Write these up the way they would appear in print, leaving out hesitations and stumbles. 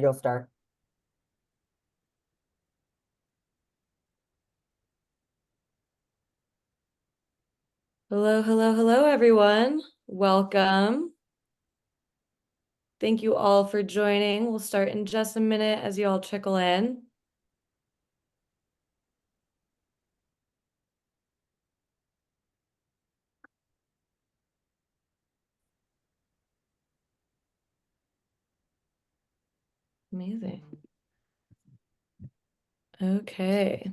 You'll start. Hello, hello, hello, everyone. Welcome. Thank you all for joining. We'll start in just a minute as you all trickle in. Amazing. Okay.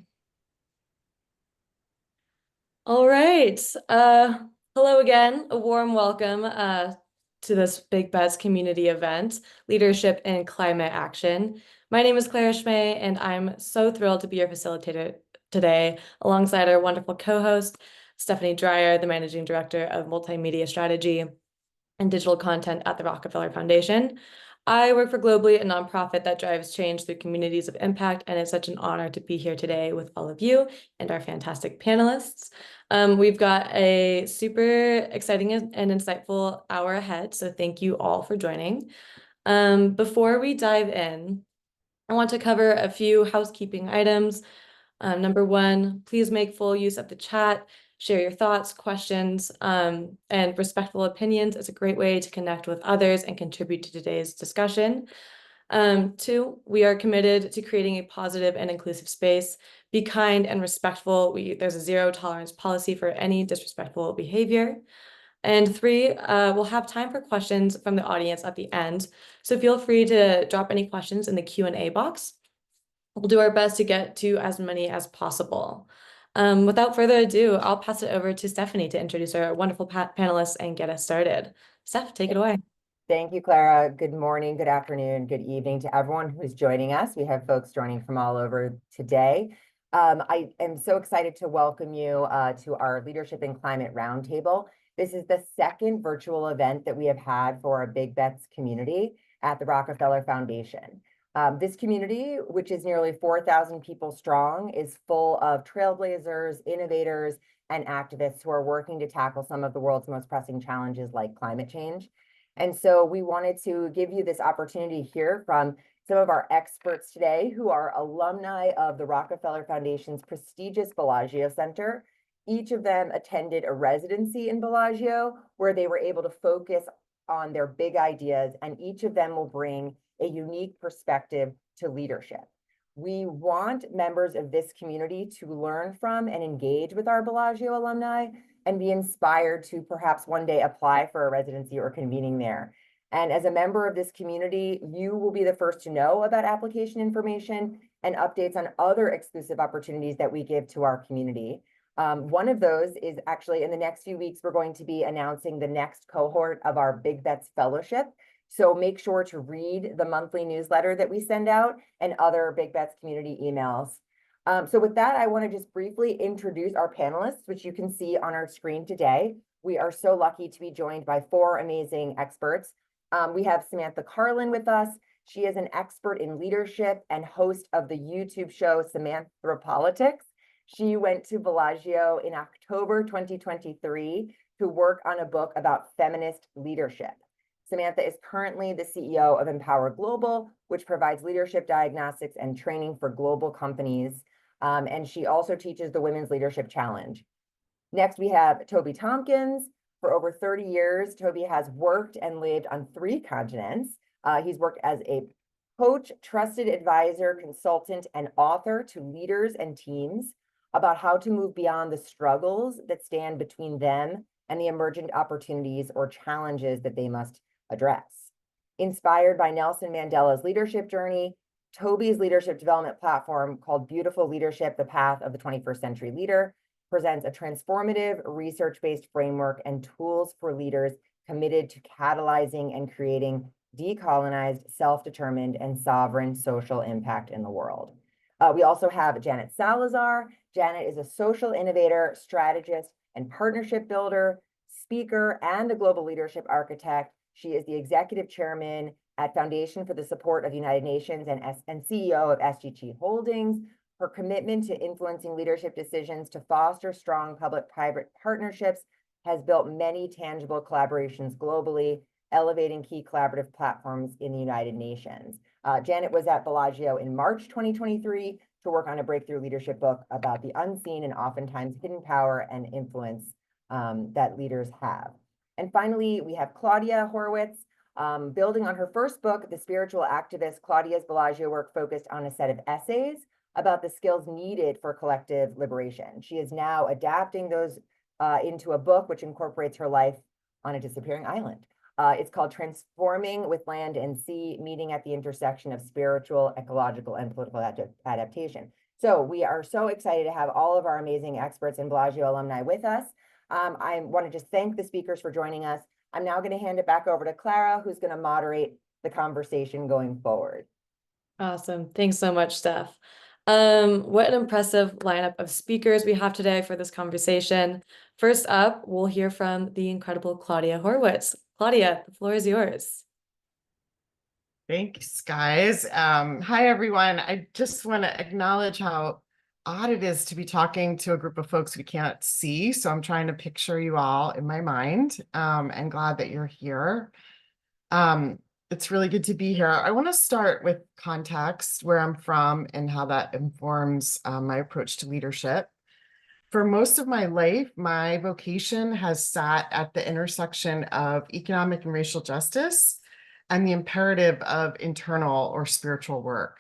All right. Hello again. A warm welcome to this Big Bets community event, Leadership in Climate Action. My name is Clara Schmay, and I'm so thrilled to be your facilitator today, alongside our wonderful co-host, Stephanie Dreyer, the Managing Director of Multimedia Strategy and Digital Content at the Rockefeller Foundation. I work for Globally, a nonprofit that drives change through communities of impact, and it's such an honor to be here today with all of you and our fantastic panelists. We've got a super exciting and insightful hour ahead, so thank you all for joining. Before we dive in, I want to cover a few housekeeping items. Number one, please make full use of the chat, share your thoughts, questions, and respectful opinions. It's a great way to connect with others and contribute to today's discussion. Two, we are committed to creating a positive and inclusive space. Be kind and respectful. There's a zero tolerance policy for any disrespectful behavior. And three, we'll have time for questions from the audience at the end. So feel free to drop any questions in the Q&A box. We'll do our best to get to as many as possible. Without further ado, I'll pass it over to Stephanie to introduce our wonderful panelists and get us started. Steph, take it away. Thank you, Clara. Good morning, good afternoon, good evening to everyone who's joining us. We have folks joining from all over today. I am so excited to welcome you to our Leadership in Climate Roundtable. This is the second virtual event that we have had for our Big Bets community at the Rockefeller Foundation. This community, which is nearly 4,000 people strong, is full of trailblazers, innovators, and activists who are working to tackle some of the world's most pressing challenges like climate change. And so we wanted to give you this opportunity to hear from some of our experts today who are alumni of the Rockefeller Foundation's prestigious Bellagio Center. Each of them attended a residency in Bellagio where they were able to focus on their big ideas, and each of them will bring a unique perspective to leadership. We want members of this community to learn from and engage with our Bellagio alumni and be inspired to perhaps one day apply for a residency or convening there. And as a member of this community, you will be the first to know about application information and updates on other exclusive opportunities that we give to our community. One of those is actually in the next few weeks, we're going to be announcing the next cohort of our Big Bets Fellowship. So make sure to read the monthly newsletter that we send out and other Big Bets community emails. So with that, I want to just briefly introduce our panelists, which you can see on our screen today. We are so lucky to be joined by four amazing experts. We have Samantha Carlin with us. She is an expert in leadership and host of the YouTube show Samantha Politics. She went to Bellagio in October 2023 to work on a book about feminist leadership. Samantha is currently the CEO of Empower Global, which provides leadership diagnostics and training for global companies. And she also teaches the Women's Leadership Challenge. Next, we have Toby Tompkins. For over 30 years, Toby has worked and lived on 3 continents. He's worked as a coach, trusted advisor, consultant, and author to leaders and teams about how to move beyond the struggles that stand between them and the emergent opportunities or challenges that they must address. Inspired by Nelson Mandela's leadership journey, Toby's leadership development platform called Beautiful Leadership, the Path of the 21st Century Leader presents a transformative research-based framework and tools for leaders committed to catalyzing and creating decolonized, self-determined, and sovereign social impact in the world. We also have Janet Salazar. Janet is a social innovator, strategist, and partnership builder, speaker, and a global leadership architect. She is the executive chairman at Foundation for the Support of the United Nations and CEO of SGT Holdings. Her commitment to influencing leadership decisions to foster strong public-private partnerships has built many tangible collaborations globally, elevating key collaborative platforms in the United Nations. Janet was at Bellagio in March 2023 to work on a breakthrough leadership book about the unseen and oftentimes hidden power and influence that leaders have. And finally, we have Claudia Horowitz. Building on her first book, The Spiritual Activist, Claudia's Bellagio work focused on a set of essays about the skills needed for collective liberation. She is now adapting those into a book which incorporates her life on a disappearing island. It's called Transforming with Land and Sea, Meeting at the Intersection of Spiritual, Ecological, and Political Adaptation. So we are so excited to have all of our amazing experts and Bellagio alumni with us. I want to just thank the speakers for joining us. I'm now going to hand it back over to Clara, who's going to moderate the conversation going forward. Awesome. Thanks so much, Steph. What an impressive lineup of speakers we have today for this conversation. First up, we'll hear from the incredible Claudia Horowitz. Claudia, the floor is yours. Thanks, guys. Hi, everyone. I just want to acknowledge how odd it is to be talking to a group of folks we can't see. So I'm trying to picture you all in my mind, and glad that you're here. It's really good to be here. I want to start with context, where I'm from and how that informs my approach to leadership. For most of my life, my vocation has sat at the intersection of economic and racial justice and the imperative of internal or spiritual work.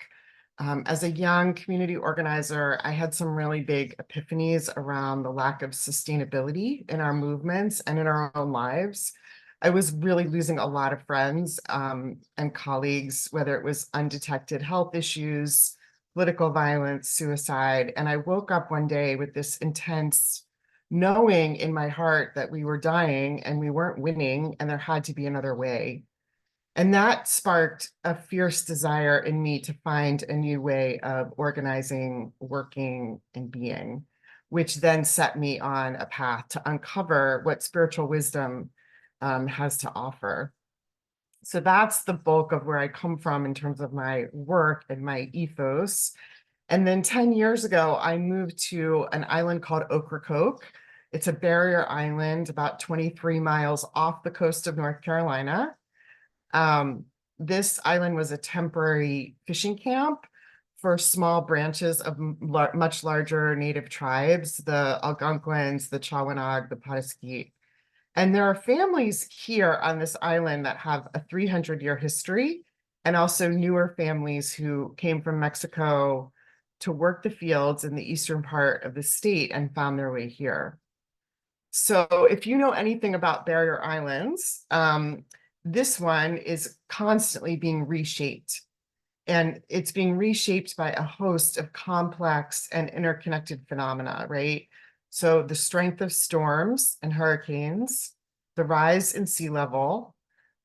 As a young community organizer, I had some really big epiphanies around the lack of sustainability in our movements and in our own lives. I was really losing a lot of friends and colleagues, whether it was undetected health issues, political violence, suicide. And I woke up one day with this intense knowing in my heart that we were dying and we weren't winning and there had to be another way. And that sparked a fierce desire in me to find a new way of organizing, working, and being, which then set me on a path to uncover what spiritual wisdom has to offer. So that's the bulk of where I come from in terms of my work and my ethos. And then 10 years ago, I moved to an island called Ocracoke. It's a barrier island about 23 miles off the coast of North Carolina. This island was a temporary fishing camp for small branches of much larger native tribes, the Algonquins, the Chawanag, the Pataskit. And there are families here on this island that have a 300-year history, and also newer families who came from Mexico to work the fields in the eastern part of the state and found their way here. So if you know anything about barrier islands, this one is constantly being reshaped. And it's being reshaped by a host of complex and interconnected phenomena, right? So the strength of storms and hurricanes, the rise in sea level,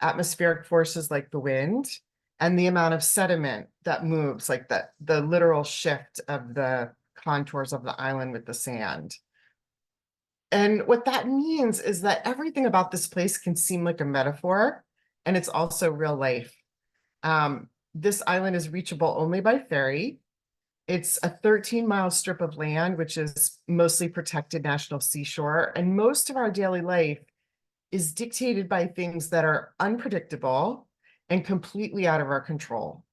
atmospheric forces like the wind, and the amount of sediment that moves, like the literal shift of the contours of the island with the sand. And what that means is that everything about this place can seem like a metaphor, and it's also real life. This island is reachable only by ferry. It's a 13-mile strip of land, which is mostly protected national seashore. And most of our daily life is dictated by things that are unpredictable and completely out of our control.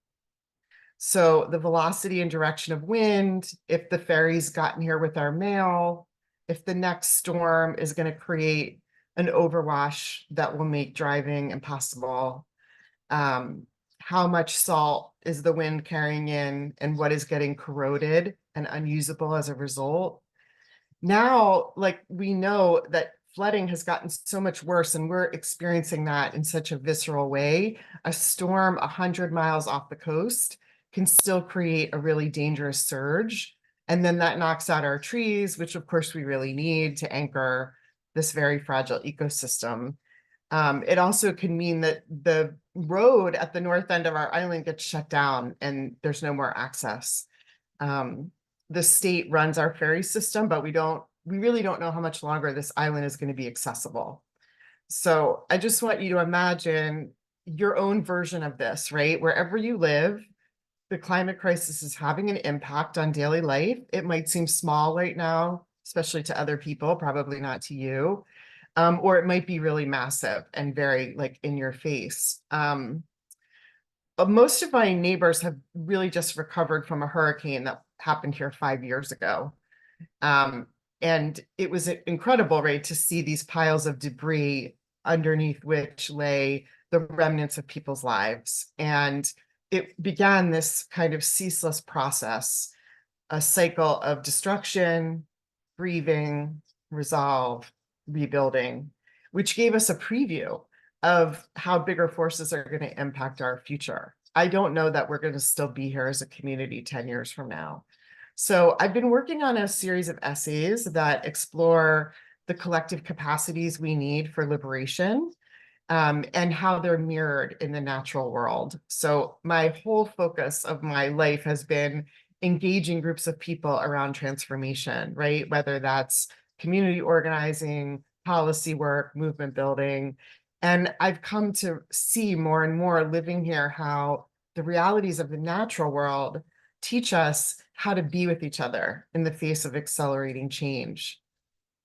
So the velocity and direction of wind, if the ferry's gotten here with our mail, if the next storm is going to create an overwash that will make driving impossible, how much salt is the wind carrying in and what is getting corroded and unusable as a result. Now, like, we know that flooding has gotten so much worse and we're experiencing that in such a visceral way. A storm 100 miles off the coast can still create a really dangerous surge. And then that knocks out our trees, which of course we really need to anchor this very fragile ecosystem. It also can mean that the road at the north end of our island gets shut down and there's no more access. The state runs our ferry system, but we really don't know how much longer this island is going to be accessible. So I just want you to imagine your own version of this, right? Wherever you live, the climate crisis is having an impact on daily life. It might seem small right now, especially to other people, probably not to you. Or it might be really massive and very like in your face. most of my neighbors have really just recovered from a hurricane that happened here 5 years ago. And it was incredible, right, to see these piles of debris underneath which lay the remnants of people's lives. And it began this kind of ceaseless process, a cycle of destruction, grieving, resolve, rebuilding, which gave us a preview of how bigger forces are going to impact our future. I don't know that we're going to still be here as a community 10 years from now. So I've been working on a series of essays that explore the collective capacities we need for liberation, and how they're mirrored in the natural world. So my whole focus of my life has been engaging groups of people around transformation, right? Whether that's community organizing, policy work, movement building. And I've come to see more and more living here how the realities of the natural world teach us how to be with each other in the face of accelerating change.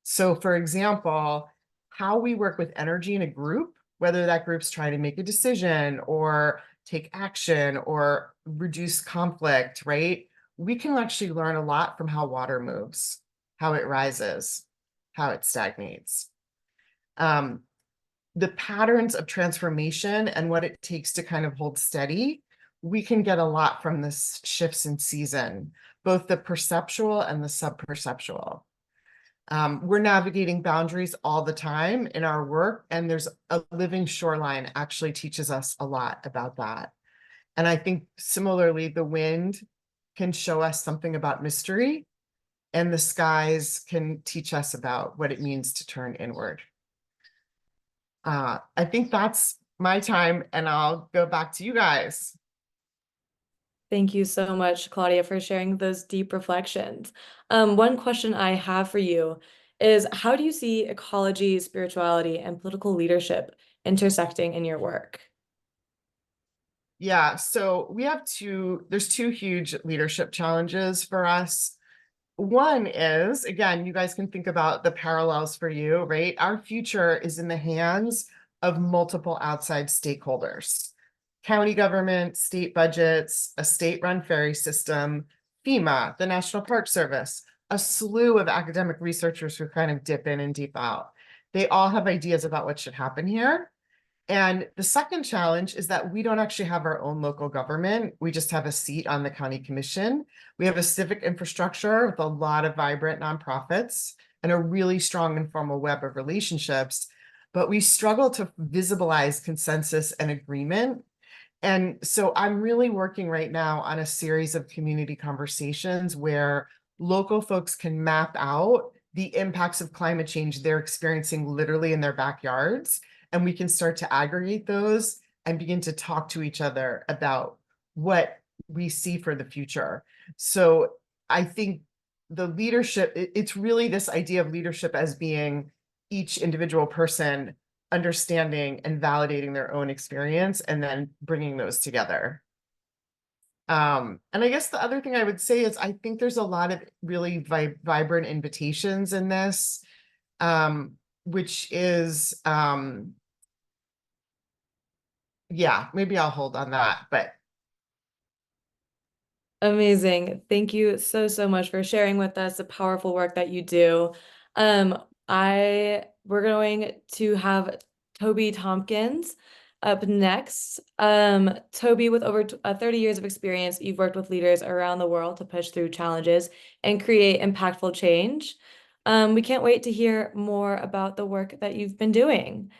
So for example, how we work with energy in a group, whether that group's trying to make a decision or take action or reduce conflict, right? We can actually learn a lot from how water moves, how it rises, how it stagnates. The patterns of transformation and what it takes to kind of hold steady, we can get a lot from this shifts in season, both the perceptual and the sub-perceptual. We're navigating boundaries all the time in our work, and there's a living shoreline actually teaches us a lot about that. And I think similarly, the wind can show us something about mystery, and the skies can teach us about what it means to turn inward. I think that's my time, and I'll go back to you guys. Thank you so much, Claudia, for sharing those deep reflections. One question I have for you is, how do you see ecology, spirituality, and political leadership intersecting in your work? Yeah, so there's two huge leadership challenges for us. One is, again, you guys can think about the parallels for you, right? Our future is in the hands of multiple outside stakeholders: county government, state budgets, a state-run ferry system, FEMA, the National Park Service, a slew of academic researchers who kind of dip in and deep out. They all have ideas about what should happen here. And the second challenge is that we don't actually have our own local government. We just have a seat on the county commission. We have a civic infrastructure with a lot of vibrant nonprofits and a really strong informal web of relationships, but we struggle to visibilize consensus and agreement. And so I'm really working right now on a series of community conversations where local folks can map out the impacts of climate change they're experiencing literally in their backyards. And we can start to aggregate those and begin to talk to each other about what we see for the future. So I think the leadership, it's really this idea of leadership as being each individual person understanding and validating their own experience and then bringing those together. And I guess the other thing I would say is I think there's a lot of really vibrant invitations in this, which is, yeah, maybe I'll hold on that, but. Amazing. Thank you so, so much for sharing with us the powerful work that you do. We're going to have Toby Tompkins up next. Toby, with over 30 years of experience, you've worked with leaders around the world to push through challenges and create impactful change. We can't wait to hear more about the work that you've been doing.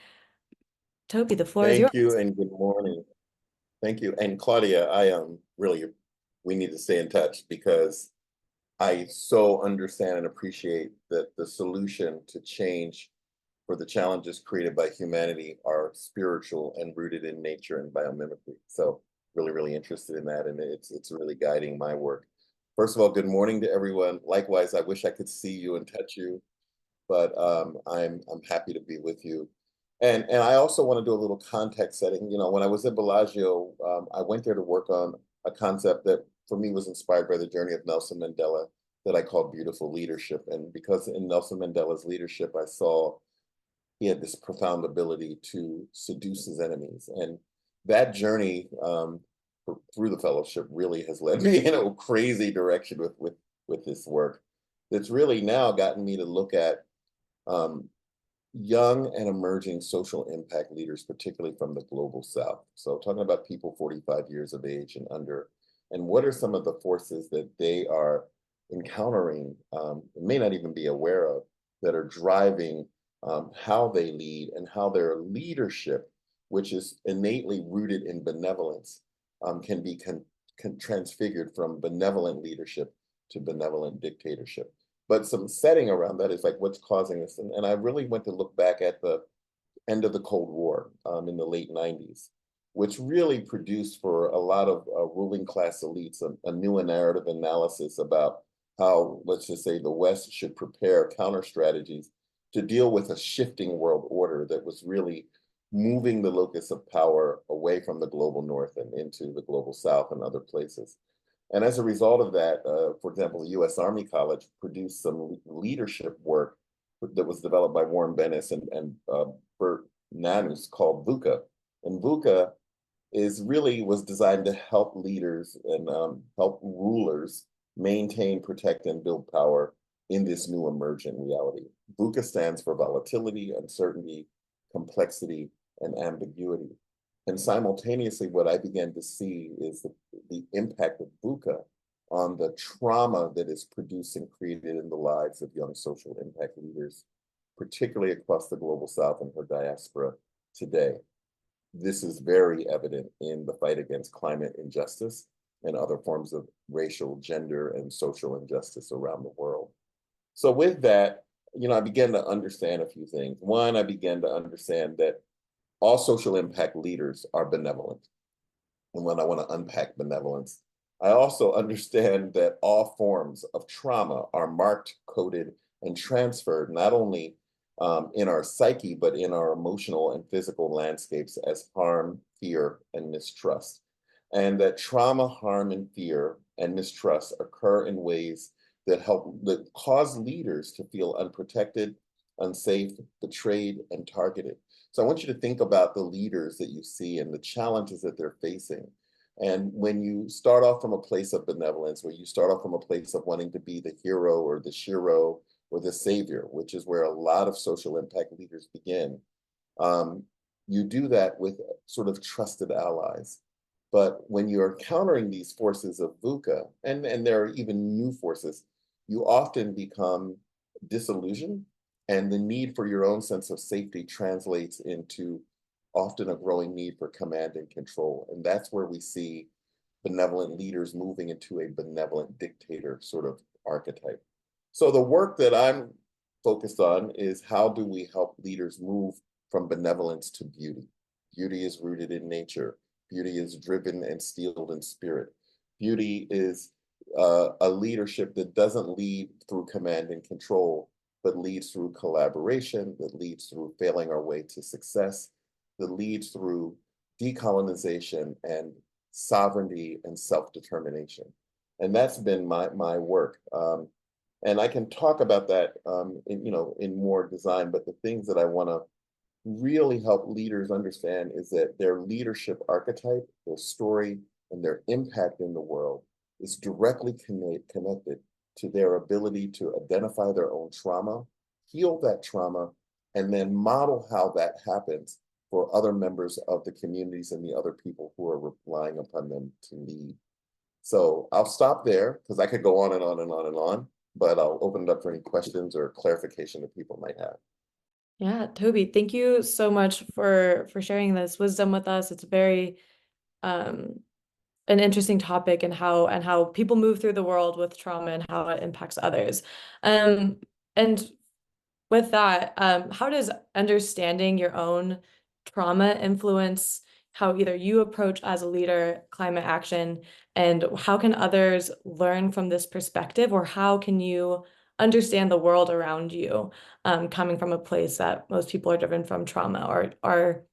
Toby, the floor is yours. Thank you and good morning. Thank you. And Claudia, we need to stay in touch because I so understand and appreciate that the solution to change for the challenges created by humanity are spiritual and rooted in nature and biomimicry. So really, really interested in that, and it's really guiding my work. First of all, good morning to everyone. Likewise, I wish I could see you and touch you, but I'm happy to be with you. And I also want to do a little context setting. You know, when I was at Bellagio, I went there to work on a concept that for me was inspired by the journey of Nelson Mandela that I call beautiful leadership. And because in Nelson Mandela's leadership, I saw he had this profound ability to seduce his enemies. And that journey through the fellowship really has led me in a crazy direction with this work. That's really now gotten me to look at young and emerging social impact leaders, particularly from the global South. So talking about people 45 years of age and under, and what are some of the forces that they are encountering, may not even be aware of, that are driving how they lead and how their leadership, which is innately rooted in benevolence, can be transfigured from benevolent leadership to benevolent dictatorship. But some setting around that is like what's causing this. And I really went to look back at the end of the Cold War in the late 90s, which really produced for a lot of ruling class elites a new narrative analysis about how, let's just say, the West should prepare counter strategies to deal with a shifting world order that was really moving the locus of power away from the global North and into the global South and other places. And as a result of that, for example, the U.S. Army College produced some leadership work that was developed by Warren Bennis and Bert Nanus called VUCA. And VUCA was designed to help leaders and help rulers maintain, protect, and build power in this new emergent reality. VUCA stands for volatility, uncertainty, complexity, and ambiguity. And simultaneously, what I began to see is the impact of VUCA on the trauma that is produced and created in the lives of young social impact leaders, particularly across the global South and her diaspora today. This is very evident in the fight against climate injustice and other forms of racial, gender, and social injustice around the world. So with that, I began to understand a few things. One, I began to understand that all social impact leaders are benevolent. And when I want to unpack benevolence, I also understand that all forms of trauma are marked, coded, and transferred not only in our psyche, but in our emotional and physical landscapes as harm, fear, and mistrust. And that trauma, harm, and fear and mistrust occur in ways that cause leaders to feel unprotected, unsafe, betrayed, and targeted. So I want you to think about the leaders that you see and the challenges that they're facing. And when you start off from a place of benevolence, where you start off from a place of wanting to be the hero or the shiro or the savior, which is where a lot of social impact leaders begin, you do that with sort of trusted allies. But when you're encountering these forces of VUCA, and there are even new forces, you often become disillusioned, and the need for your own sense of safety translates into often a growing need for command and control. And that's where we see benevolent leaders moving into a benevolent dictator sort of archetype. So the work that I'm focused on is how do we help leaders move from benevolence to beauty? Beauty is rooted in nature. Beauty is driven and steeled in spirit. Beauty is a leadership that doesn't lead through command and control, but leads through collaboration, that leads through failing our way to success, that leads through decolonization and sovereignty and self-determination. And that's been my work. And I can talk about that in more design, but the things that I want to really help leaders understand is that their leadership archetype, their story, and their impact in the world is directly connected to their ability to identify their own trauma, heal that trauma, and then model how that happens for other members of the communities and the other people who are relying upon them to lead. So I'll stop there because I could go on and on and on and on, but I'll open it up for any questions or clarification that people might have. Yeah, Toby, thank you so much for sharing this wisdom with us. It's very an interesting topic, and how people move through the world with trauma and how it impacts others. And with that, how does understanding your own trauma influence how either you approach as a leader climate action, and how can others learn from this perspective, or how can you understand the world around you, coming from a place that most people are driven from trauma or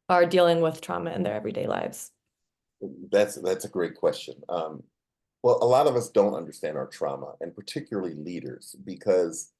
are dealing with trauma in their everyday lives? That's a great question. Well, a lot of us don't understand our trauma, and particularly leaders, because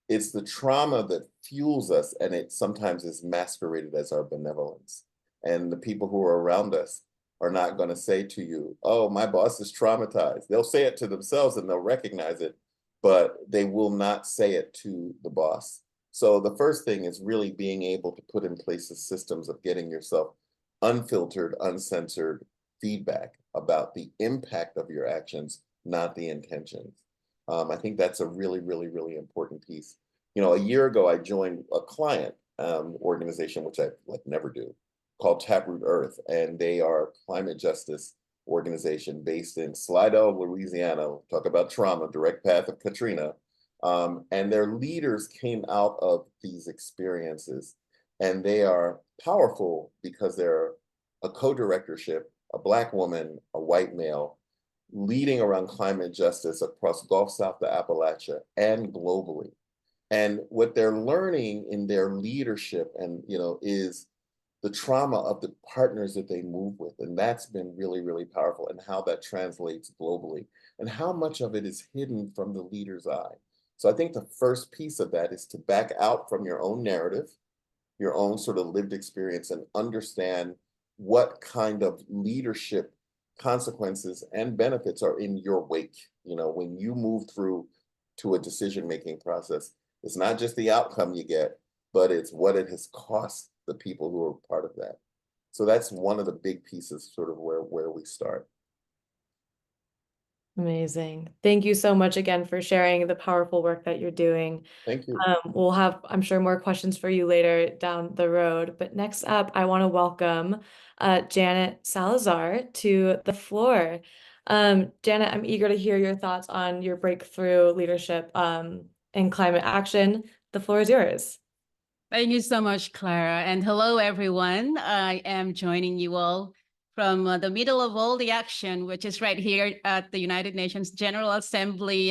it's the trauma that fuels us, and it sometimes is masqueraded as our benevolence. And the people who are around us are not going to say to you, oh, my boss is traumatized. They'll say it to themselves and they'll recognize it, but they will not say it to the boss. So the first thing is really being able to put in place the systems of getting yourself unfiltered, uncensored feedback about the impact of your actions, not the intentions. I think that's a really, really, really important piece. You know, a year ago, I joined a client organization, which I never do, called Taproot Earth, and they are a climate justice organization based in Slidell, Louisiana. Talk about trauma, direct path of Katrina. And their leaders came out of these experiences, and they are powerful because they're a co-directorship, a Black woman, a white male, leading around climate justice across Gulf South to Appalachia and globally. And what they're learning in their leadership and, you know, is the trauma of the partners that they move with. And that's been really, really powerful, and how that translates globally and how much of it is hidden from the leader's eye. So I think the first piece of that is to back out from your own narrative, your own sort of lived experience, and understand what kind of leadership consequences and benefits are in your wake. You know, when you move through to a decision-making process, it's not just the outcome you get, but it's what it has cost the people who are part of that. So that's one of the big pieces, sort of where we start. Amazing. Thank you so much again for sharing the powerful work that you're doing. Thank you. We'll have, I'm sure, more questions for you later down the road. But next up, I want to welcome Janet Salazar to the floor. Janet, I'm eager to hear your thoughts on your breakthrough leadership in climate action. The floor is yours. Thank you so much, Clara. And hello, everyone. I am joining you all from the middle of all the action, which is right here at the United Nations General Assembly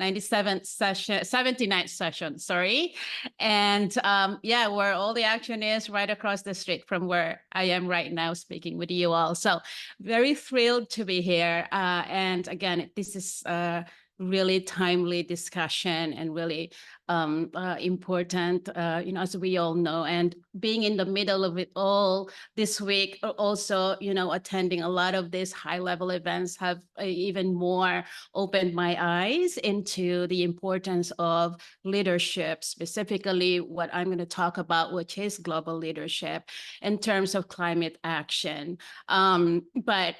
97th session, 79th session, sorry. And yeah, where all the action is right across the street from where I am right now speaking with you all. So very thrilled to be here. And again, this is really timely discussion and really important, you know, as we all know. And being in the middle of it all this week, also, you know, attending a lot of these high-level events have even more opened my eyes into the importance of leadership, specifically what I'm going to talk about, which is global leadership in terms of climate action. But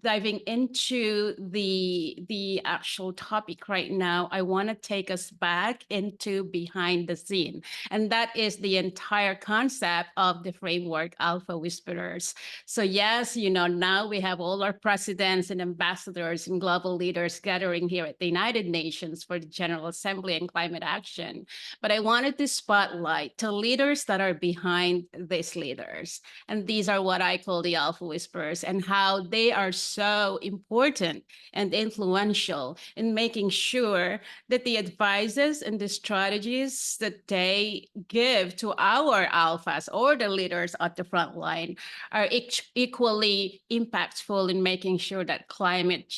diving into the actual topic right now, I want to take us back into behind the scene. And that is the entire concept of the framework Alpha Whisperers. So yes, you know, now we have all our presidents and ambassadors and global leaders gathering here at the United Nations for the General Assembly and climate action. But I wanted to spotlight the leaders that are behind these leaders. And these are what I call the Alpha Whisperers, and how they are so important and influential in making sure that the advices and the strategies that they give to our alphas or the leaders at the front line are equally impactful in making sure that climate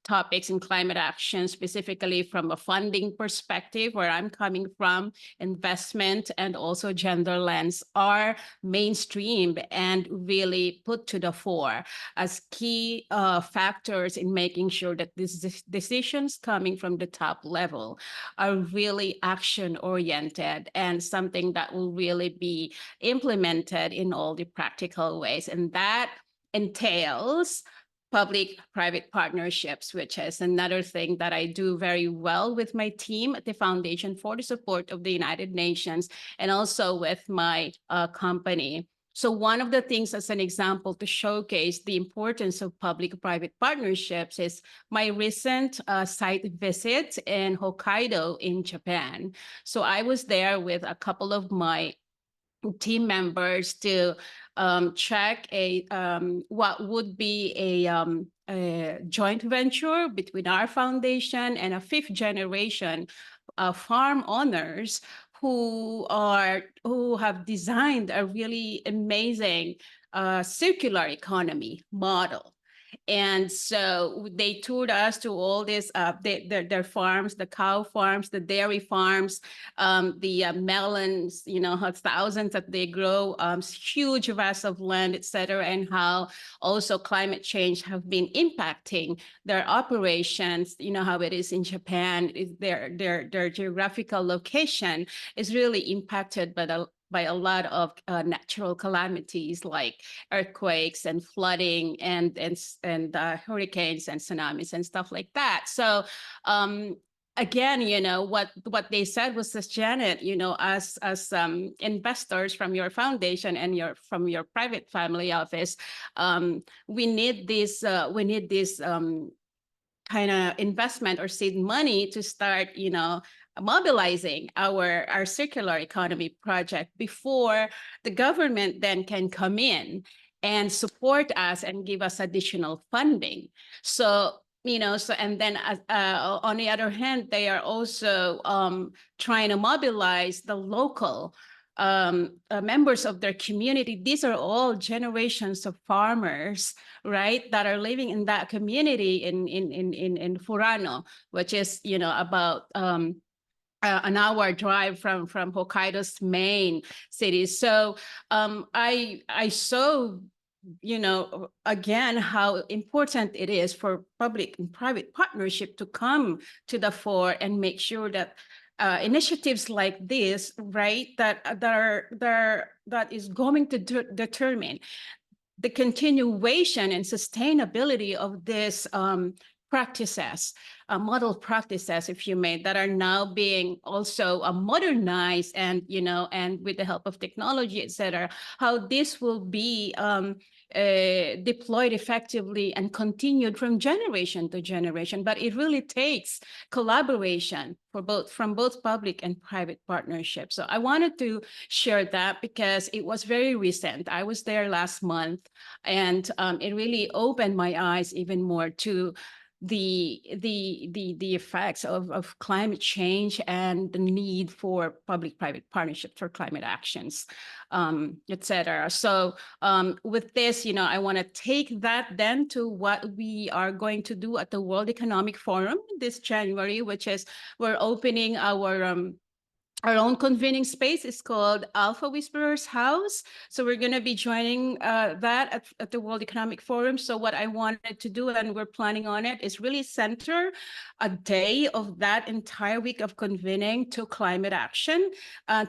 topics and climate action, specifically from a funding perspective, where I'm coming from, investment and also gender lens, are mainstreamed and really put to the fore as key factors in making sure that these decisions coming from the top level are really action-oriented and something that will really be implemented in all the practical ways. And that entails public-private partnerships, which is another thing that I do very well with my team at the Foundation for the Support of the United Nations, and also with my company. So one of the things, as an example, to showcase the importance of public-private partnerships is my recent site visit in Hokkaido in Japan. So I was there with a couple of my team members to check what would be a joint venture between our foundation and a fifth generation farm owners who have designed a really amazing circular economy model. And so they toured us to all these their farms, the cow farms, the dairy farms, the melons, thousands that they grow, huge vast of land, etc., and how also climate change have been impacting their operations. You know how it is in Japan, their geographical location is really impacted by a lot of natural calamities like earthquakes and flooding and hurricanes and tsunamis and stuff like that. So again, what they said was this, Janet, as investors from your foundation and from your private family office, we need this kind of investment or seed money to start, mobilizing our circular economy project before the government then can come in and support us and give us additional funding. So, and then on the other hand, they are also trying to mobilize the local members of their community. These are all generations of farmers, right, that are living in that community in Furano, which is about an hour drive from Hokkaido's main city. So I saw again how important it is for public and private partnership to come to the fore and make sure that initiatives like this, right, that is going to determine the continuation and sustainability of this practices, model practices, if you may, that are now being also modernized and, and with the help of technology, et cetera, how this will be deployed effectively and continued from generation to generation. But it really takes collaboration from both public and private partnerships. So I wanted to share that because it was very recent. I was there last month, and it really opened my eyes even more to the effects of climate change and the need for public-private partnerships for climate actions, et cetera. So with this, I want to take that then to what we are going to do at the World Economic Forum this January, which is we're opening our own convening space. Is called Alpha Whisperers House. So we're going to be joining that at the World Economic Forum. So what I wanted to do, and we're planning on it, is really center a day of that entire week of convening to climate action,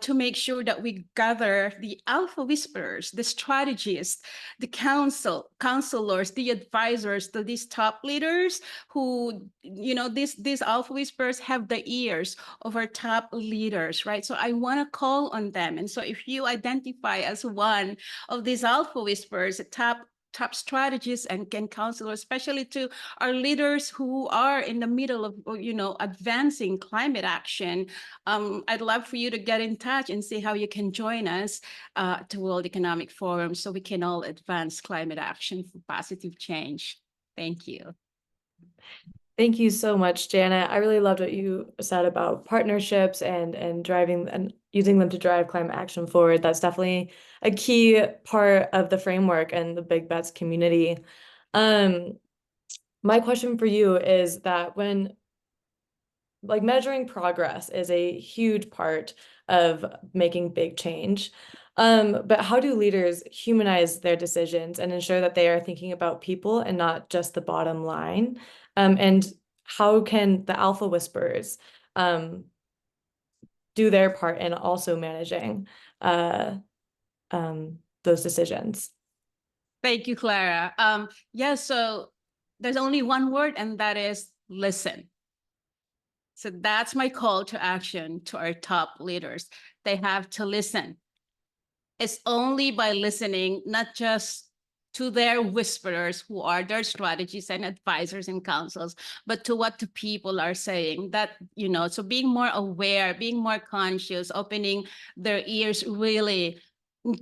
to make sure that we gather the Alpha Whisperers, the strategists, the counselors, the advisors to these top leaders who, these Alpha Whisperers have the ears of our top leaders, right? So I want to call on them. And so if you identify as one of these Alpha Whisperers, top strategists and counselors, especially to our leaders who are in the middle of, advancing climate action, I'd love for you to get in touch and see how you can join us to World Economic Forum so we can all advance climate action for positive change. Thank you. Thank you so much, Janet. I really loved what you said about partnerships and driving and using them to drive climate action forward. That's definitely a key part of the framework and the Big Bets community. My question for you is that when measuring progress is a huge part of making big change. But how do leaders humanize their decisions and ensure that they are thinking about people and not just the bottom line? And how can the Alpha Whisperers do their part in also managing those decisions? Thank you, Clara. So there's only one word, and that is listen. So that's my call to action to our top leaders. They have to listen. It's only by listening, not just to their whisperers who are their strategists and advisors and counsels, but to what the people are saying, that, so being more aware, being more conscious, opening their ears really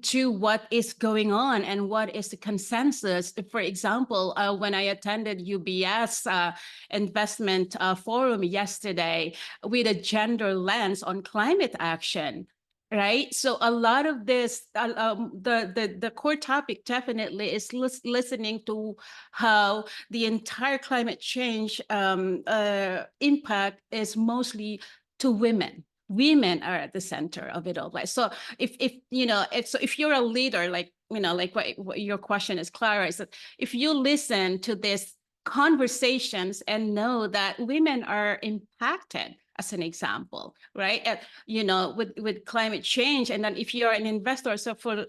to what is going on and what is the consensus. For example, when I attended UBS investment forum yesterday with a gender lens on climate action, right? So a lot of this, the core topic definitely is listening to how the entire climate change impact is mostly to women. Women are at the center of it all, right? So if you know, if you're a leader, like like what your question is, Clara, is that if you listen to this conversations and know that women are impacted, as an example, right? With climate change. And then if you're an investor, so for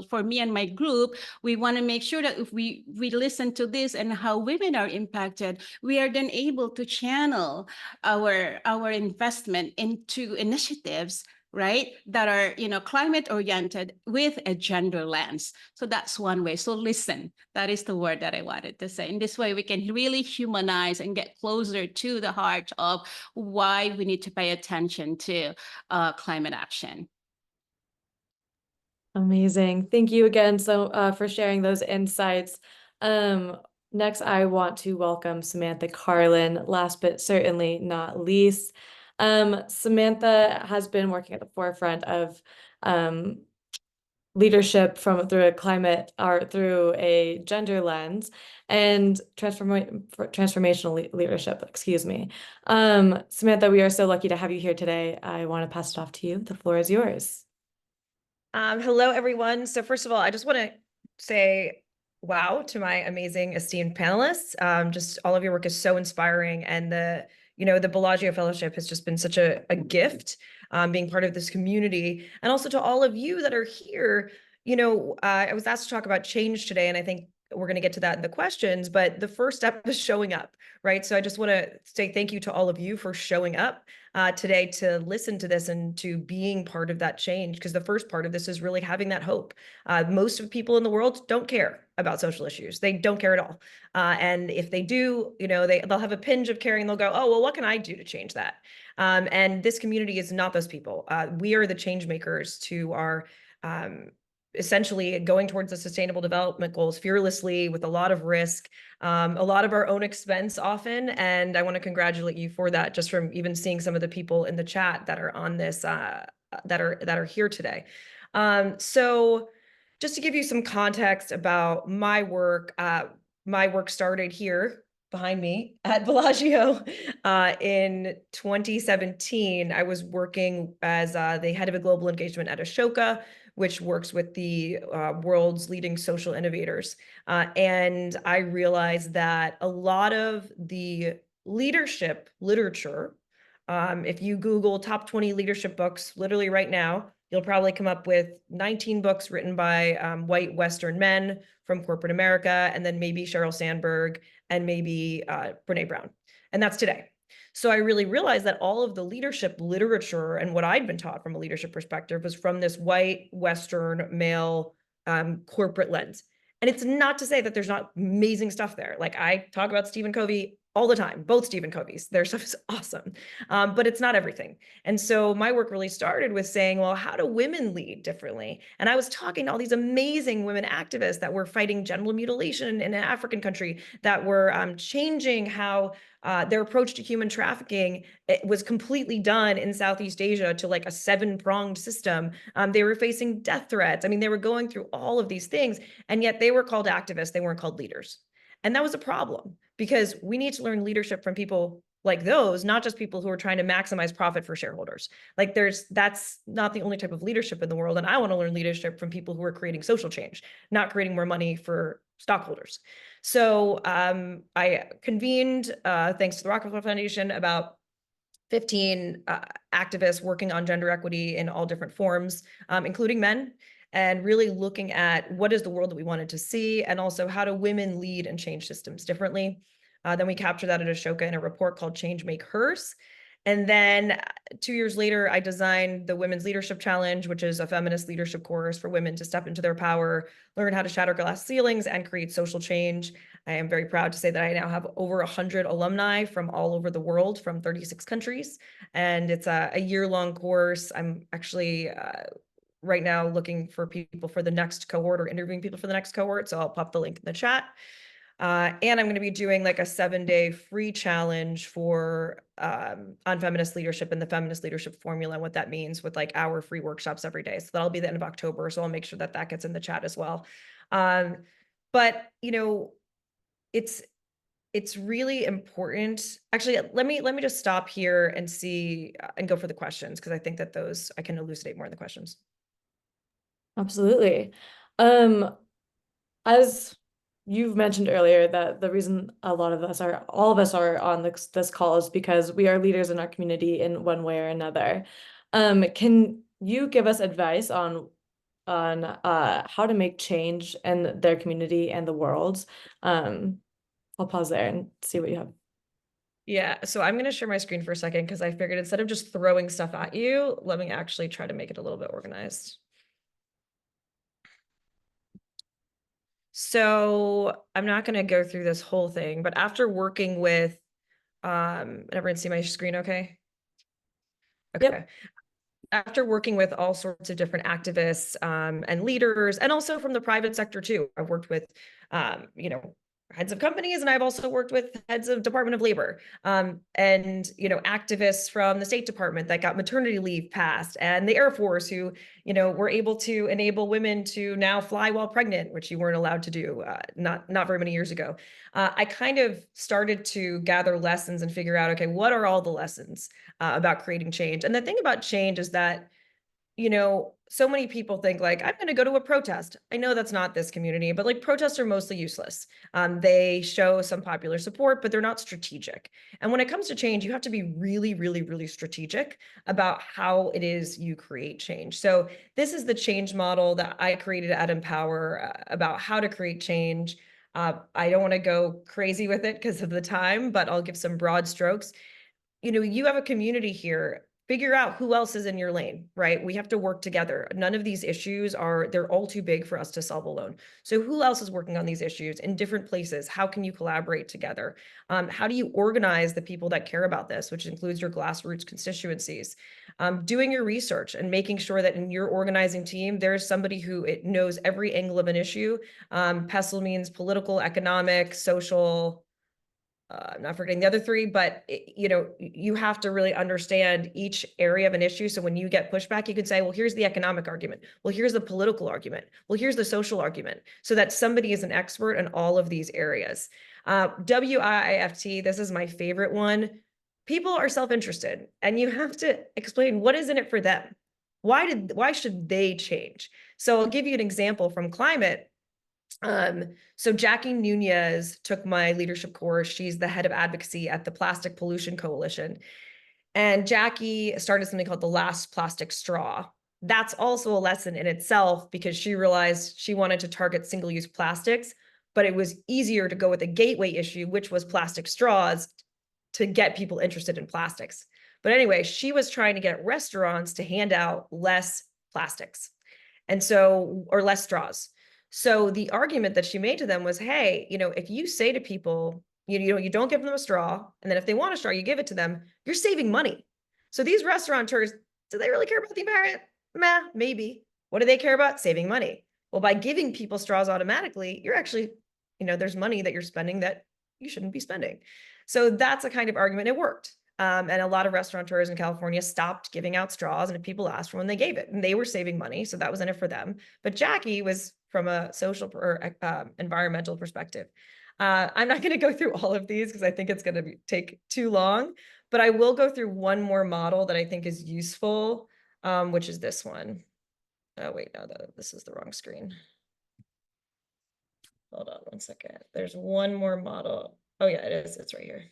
for me and my group, we want to make sure that if we listen to this and how women are impacted, we are then able to channel our investment into initiatives, right, that are climate oriented with a gender lens. So that's one way. So listen, that is the word that I wanted to say. In this way, we can really humanize and get closer to the heart of why we need to pay attention to climate action. Amazing. Thank you again for sharing those insights. Next, I want to welcome Samantha Carlin, last but certainly not least. Samantha has been working at the forefront of leadership through a climate or through a gender lens and transformational leadership, excuse me. Samantha, we are so lucky to have you here today. I want to pass it off to you. The floor is yours. Hello, everyone. So first of all, I just want to say wow to my amazing esteemed panelists. Just all of your work is so inspiring, and the Bellagio Fellowship has just been such a gift, being part of this community, and also to all of you that are here. I was asked to talk about change today, and I think we're going to get to that in the questions, but the first step is showing up, right? So I just want to say thank you to all of you for showing up today to listen to this and to being part of that change, because the first part of this is really having that hope. Most of people in the world don't care about social issues. They don't care at all. And if they do, they'll have a pinch of caring. They'll go, oh, well, what can I do to change that? And this community is not those people. We are the change makers to our essentially going towards the sustainable development goals fearlessly, with a lot of risk, a lot of our own expense often. And I want to congratulate you for that, just from even seeing some of the people in the chat that are on this, that are here today. So just to give you some context about my work started here behind me at Bellagio in 2017. I was working as the head of a global engagement at Ashoka, which works with the world's leading social innovators. And I realized that a lot of the leadership literature, if you Google top 20 leadership books, literally right now, you'll probably come up with 19 books written by white Western men from corporate America, and then maybe Sheryl Sandberg and maybe Brene Brown. And that's today. So I really realized that all of the leadership literature and what I'd been taught from a leadership perspective was from this white, Western, male, corporate lens. And it's not to say that there's not amazing stuff there. Like, I talk about Stephen Covey all the time, both Stephen Coveys. Their stuff is awesome, but it's not everything. And so my work really started with saying, well, how do women lead differently? And I was talking to all these amazing women activists that were fighting genital mutilation in an African country, that were changing how their approach to human trafficking, it was completely done in Southeast Asia to like a 7-pronged system. They were facing death threats. I mean, they were going through all of these things, and yet they were called activists. They weren't called leaders. And that was a problem, because we need to learn leadership from people like those, not just people who are trying to maximize profit for shareholders. Like, that's not the only type of leadership in the world. And I want to learn leadership from people who are creating social change, not creating more money for stockholders. So I convened, thanks to the Rockefeller Foundation, about 15 activists working on gender equity in all different forms, including men, and really looking at what is the world that we wanted to see, and also how do women lead and change systems differently. Then we captured that at Ashoka in a report called Change Make Hers. And then 2 years later, I designed the Women's Leadership Challenge, which is a feminist leadership course for women to step into their power, learn how to shatter glass ceilings, and create social change. I am very proud to say that I now have over 100 alumni from all over the world, from 36 countries. And it's a year-long course. I'm actually right now looking for people for the next cohort, or interviewing people for the next cohort. So I'll pop the link in the chat. And I'm going to be doing like a 7-day free challenge for on feminist leadership and the feminist leadership formula and what that means with like our free workshops every day. So that'll be the end of October. So I'll make sure that that gets in the chat as well. But you know, it's really important. Actually, let me just stop here and see and go for the questions, because I think that those I can elucidate more in the questions. Absolutely. As you've mentioned earlier, that the reason all of us are on this call is because we are leaders in our community in one way or another. Can you give us advice on how to make change in their community and the world? I'll pause there and see what you have. Yeah, so I'm going to share my screen for a second, because I figured instead of just throwing stuff at you, let me actually try to make it a little bit organized. So I'm not going to go through this whole thing, but after working with, everyone see my screen okay? Okay. Yep. After working with all sorts of different activists and leaders, and also from the private sector too, I've worked with, you know, heads of companies, and I've also worked with heads of Department of Labor, and you know, activists from the State Department that got maternity leave passed, and the Air Force, who, you know, were able to enable women to now fly while pregnant, which you weren't allowed to do not very many years ago. I kind of started to gather lessons and figure out, okay, what are all the lessons about creating change? And the thing about change is that, you know, so many people think like, I'm going to go to a protest. I know that's not this community, but like protests are mostly useless. They show some popular support, but they're not strategic. And when it comes to change, you have to be really, really, really strategic about how it is you create change. So this is the change model that I created at Empower about how to create change. I don't want to go crazy with it because of the time, but I'll give some broad strokes. You know, you have a community here. Figure out who else is in your lane, right? We have to work together. None of these issues they're all too big for us to solve alone. So who else is working on these issues in different places? How can you collaborate together? How do you organize the people that care about this, which includes your grassroots constituencies? Doing your research and making sure that in your organizing team, there's somebody who knows every angle of an issue. PESTLE means political, economic, social, I'm not forgetting the other three, but you know, you have to really understand each area of an issue. So when you get pushback, you can say, well, here's the economic argument. Well, here's the political argument. Well, here's the social argument, so that somebody is an expert in all of these areas. WIIFT, this is my favorite one. People are self-interested, and you have to explain what is in it for them. Why should they change? So I'll give you an example from climate. So Jackie Nunez took my leadership course. She's the head of advocacy at the Plastic Pollution Coalition. And Jackie started something called the Last Plastic Straw. That's also a lesson in itself, because she realized she wanted to target single-use plastics, but it was easier to go with a gateway issue, which was plastic straws, to get people interested in plastics. But anyway, she was trying to get restaurants to hand out less plastics, and so, or less straws. So the argument that she made to them was, hey, you know, if you say to people, you don't give them a straw, and then if they want a straw, you give it to them, you're saving money. So these restaurateurs, do they really care about the environment? Meh, maybe. What do they care about? Saving money. Well, by giving people straws automatically, you're actually, you know, there's money that you're spending that you shouldn't be spending. So that's a kind of argument. It worked. And a lot of restaurateurs in California stopped giving out straws, and if people asked for one, they gave it, and they were saving money. So that was in it for them. But Jackie was from a social or environmental perspective. I'm not going to go through all of these because I think it's going to take too long, but I will go through one more model that I think is useful, which is this one. Oh, wait, no, this is the wrong screen. Hold on one second. There's one more model. Oh yeah, it is. It's right here.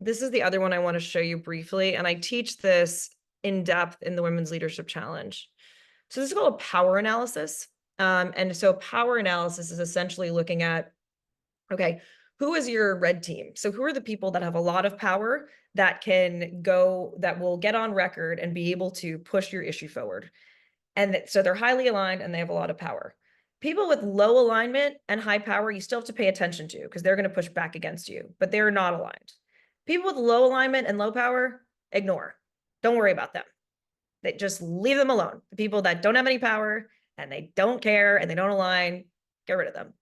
This is the other one I want to show you briefly, and I teach this in depth in the Women's Leadership Challenge. So this is called a power analysis. And so power analysis is essentially looking at, okay, who is your red team? So who are the people that have a lot of power that will get on record and be able to push your issue forward? And so they're highly aligned and they have a lot of power. People with low alignment and high power, you still have to pay attention to, because they're going to push back against you, but they're not aligned. People with low alignment and low power, ignore. Don't worry about them. They just leave them alone. The people that don't have any power and they don't care and they don't align, get rid of them.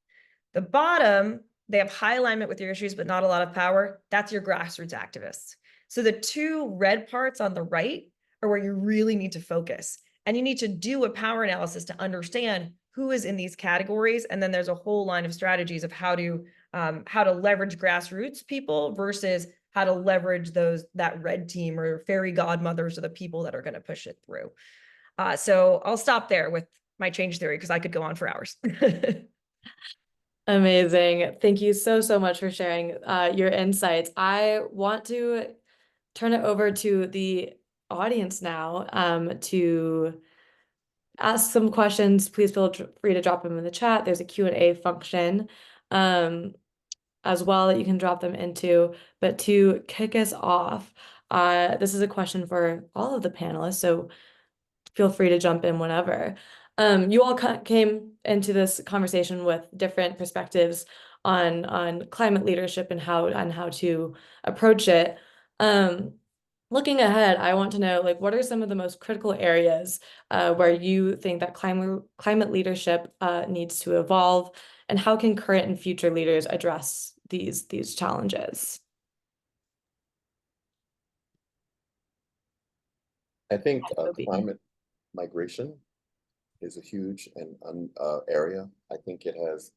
The bottom, they have high alignment with your issues, but not a lot of power. That's your grassroots activists. So the two red parts on the right are where you really need to focus. And you need to do a power analysis to understand who is in these categories. And then there's a whole line of strategies of how to leverage grassroots people versus how to leverage that red team or fairy godmothers or the people that are going to push it through. So I'll stop there with my change theory because I could go on for hours. Amazing. Thank you so, so much for sharing your insights. I want to turn it over to the audience now to ask some questions. Please feel free to drop them in the chat. There's a Q&A function as well that you can drop them into. But to kick us off, this is a question for all of the panelists, so feel free to jump in whenever. You all came into this conversation with different perspectives on climate leadership and how to approach it. Looking ahead, I want to know, like, what are some of the most critical areas where you think that climate leadership needs to evolve, and how can current and future leaders address these challenges? I think climate migration is a huge area. I think it has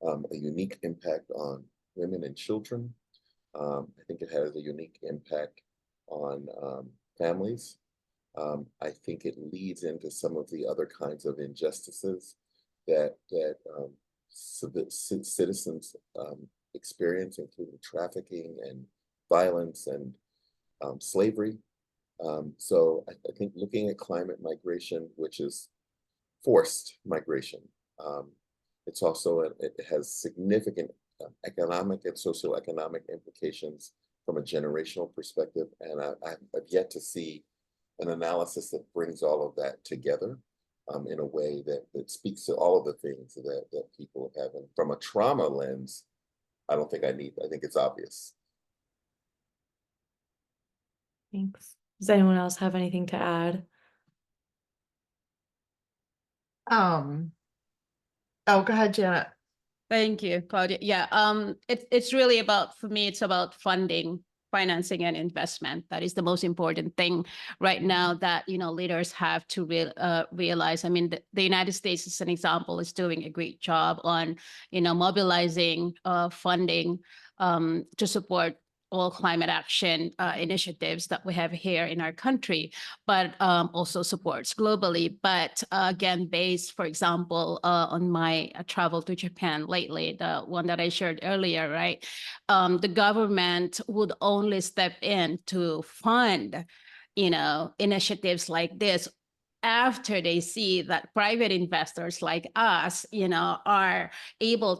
a unique impact on women and children. I think it has a unique impact on families. I think it leads into some of the other kinds of injustices that citizens experience, including trafficking and violence and slavery. So I think looking at climate migration, which is forced migration, it has significant economic and socioeconomic implications from a generational perspective. And I've yet to see an analysis that brings all of that together in a way that speaks to all of the things that people have. And from a trauma lens, I think it's obvious. Thanks. Does anyone else have anything to add? Oh, go ahead, Janet. Thank you, Claudia. Yeah, it's really about, for me, it's about financing and investment. That is the most important thing right now that, leaders have to realize. I mean, the United States, as an example, is doing a great job on, mobilizing funding to support all climate action initiatives that we have here in our country, but also supports globally. But again, based, for example, on my travel to Japan lately, the one that I shared earlier, right? The government would only step in to fund, initiatives like this after they see that private investors like us, are able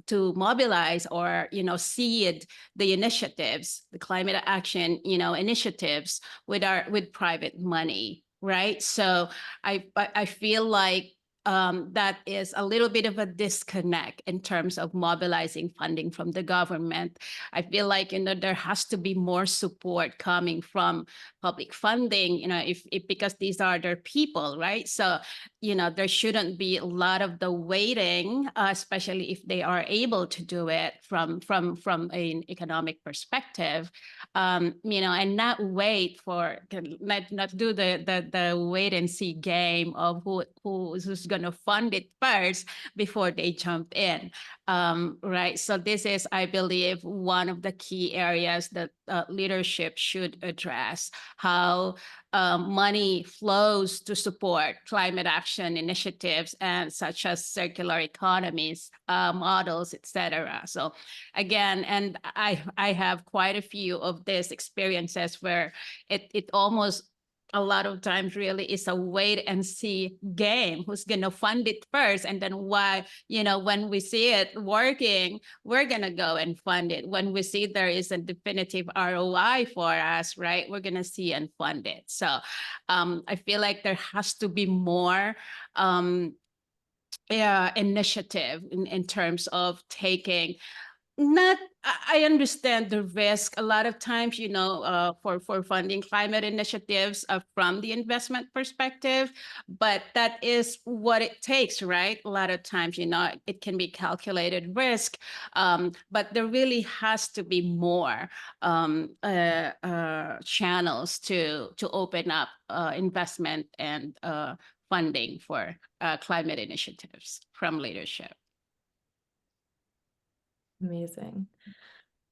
to mobilize or, seed the initiatives, the climate action, initiatives with private money, right? So I feel like that is a little bit of a disconnect in terms of mobilizing funding from the government. I feel like, there has to be more support coming from public funding, if because these are their people, right? So, there shouldn't be a lot of the waiting, especially if they are able to do it from an economic perspective, and not wait for, not do the wait and see game of who's going to fund it first before they jump in, right? So this is, I believe, one of the key areas that leadership should address, how money flows to support climate action initiatives and such as circular economies, models, etc. So again, and I have quite a few of these experiences where it almost a lot of times really is a wait and see game, who's going to fund it first, and then why, when we see it working, we're going to go and fund it. When we see there is a definitive ROI for us, right, we're going to see and fund it. So I feel like there has to be more initiative in terms of taking not, I understand the risk a lot of times, for funding climate initiatives from the investment perspective, but that is what it takes, right? A lot of times, it can be calculated risk, but there really has to be more channels to open up investment and funding for climate initiatives from leadership. Amazing.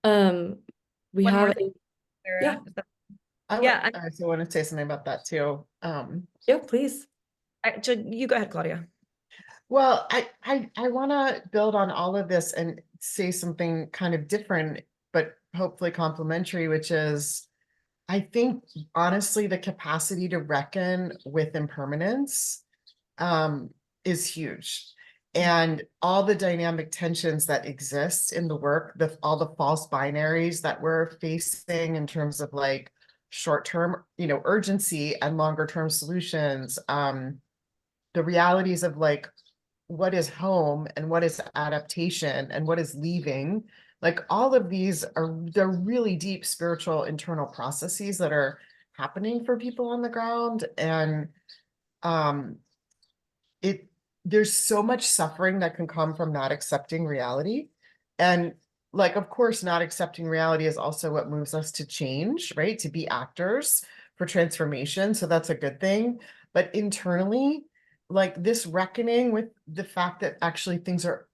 We One more have, thing, Sarah, yeah. is that- I Yeah, also want to say something about that too. Yeah, please. you go ahead, Claudia. Well, I want to build on all of this and say something kind of different, but hopefully complementary, which is, I think, honestly, the capacity to reckon with impermanence is huge. And all the dynamic tensions that exist in the work, all the false binaries that we're facing in terms of like short-term, urgency and longer-term solutions, the realities of like what is home and what is adaptation and what is leaving, like all of these they're really deep spiritual internal processes that are happening for people on the ground. And there's so much suffering that can come from not accepting reality. And like, of course, not accepting reality is also what moves us to change, right? To be actors for transformation. So that's a good thing. But internally, like this reckoning with the fact that actually things are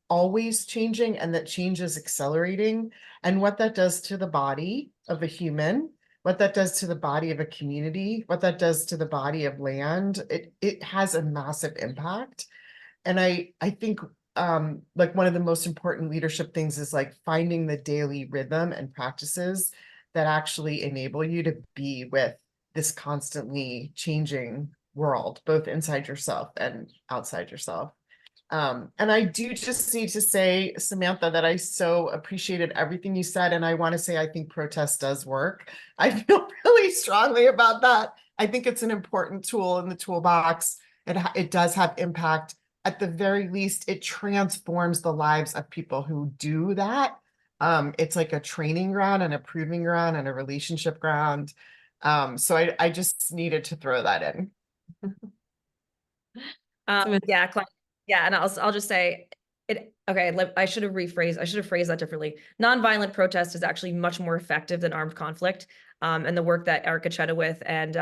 always changing and that change is accelerating, and what that does to the body of a human, what that does to the body of a community, what that does to the body of land, it has a massive impact. And I think like one of the most important leadership things is like finding the daily rhythm and practices that actually enable you to be with this constantly changing world, both inside yourself and outside yourself. And I do just need to say, Samantha, that I so appreciated everything you said. And I want to say, I think protest does work. I feel really strongly about that. I think it's an important tool in the toolbox. It does have impact. At the very least, it transforms the lives of people who do that. It's like a training ground and a proving ground and a relationship ground. So I just needed to throw that in. Yeah, and I'll just say it. Okay, I should have phrased that differently. Nonviolent protest is actually much more effective than armed conflict. And the work that Erica Chenoweth and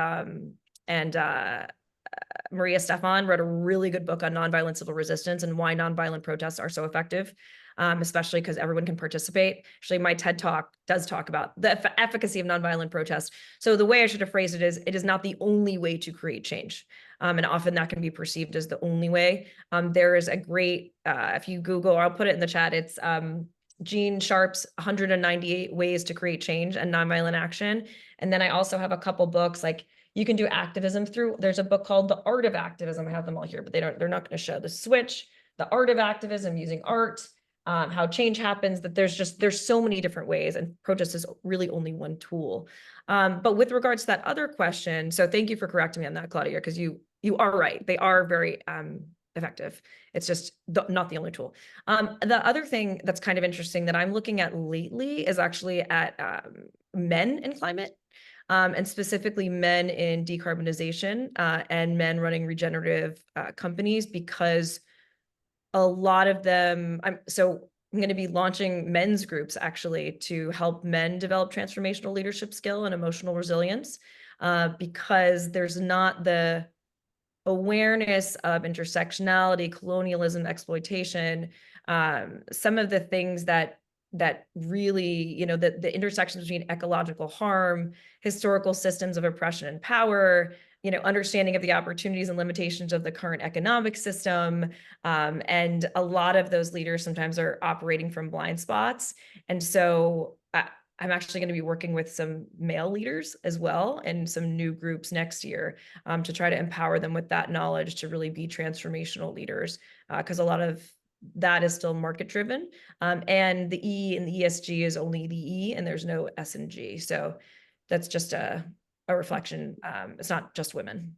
Maria Stefan wrote a really good book on nonviolent civil resistance and why nonviolent protests are so effective, especially because everyone can participate. Actually, my TED Talk does talk about the efficacy of nonviolent protest. So the way I should have phrased it is not the only way to create change. And often that can be perceived as the only way. There is a great, if you Google, or I'll put it in the chat, it's Gene Sharp's 198 Ways to Create Change and Nonviolent Action. And then I also have a couple books, like you can do activism there's a book called The Art of Activism. I have them all here, but they're not going to show. The Switch, The Art of Activism Using Art, how change happens, that there's so many different ways, and protest is really only one tool. But with regards to that other question, so thank you for correcting me on that, Claudia, because you are right. They are very effective. It's just not the only tool. The other thing that's kind of interesting that I'm looking at lately is actually at men in climate. And specifically men in decarbonization and men running regenerative companies, because a lot of them, I'm going to be launching men's groups actually to help men develop transformational leadership skill and emotional resilience, because there's not the awareness of intersectionality, colonialism, exploitation, some of the things that really, the intersections between ecological harm, historical systems of oppression and power, understanding of the opportunities and limitations of the current economic system. And a lot of those leaders sometimes are operating from blind spots. And so I'm actually going to be working with some male leaders as well and some new groups next year to try to empower them with that knowledge to really be transformational leaders, because a lot of that is still market driven. And the E in the ESG is only the E and there's no S and G. So that's just a reflection. It's not just women.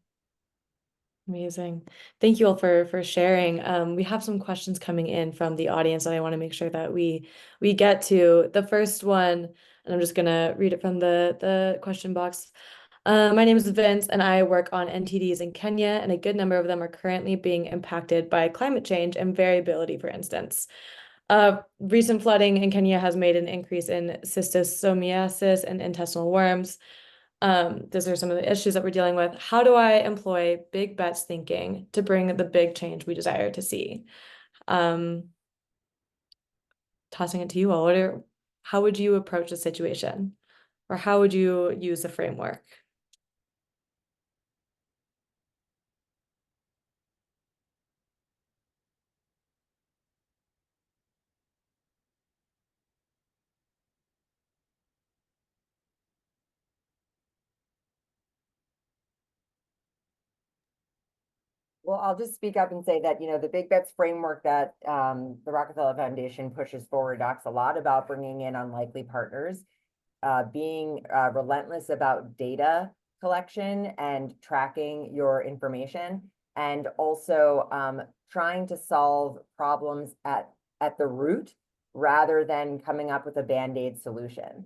Amazing. Thank you all for sharing. We have some questions coming in from the audience that I want to make sure that we get to. The first one, and I'm just gonna read it from the question box. My name is Vince, and I work on NTDs in Kenya, and a good number of them are currently being impacted by climate change and variability, for instance. Recent flooding in Kenya has made an increase in schistosomiasis and intestinal worms. Those are some of the issues that we're dealing with. How do I employ big bets thinking to bring the big change we desire to see? Tossing it to you all, how would you approach the situation? Or how would you use the framework? Well, I'll just speak up and say that, the Big Bets framework that the Rockefeller Foundation pushes forward talks a lot about bringing in unlikely partners, being relentless about data collection and tracking your information, and also trying to solve problems at the root rather than coming up with a Band-Aid solution.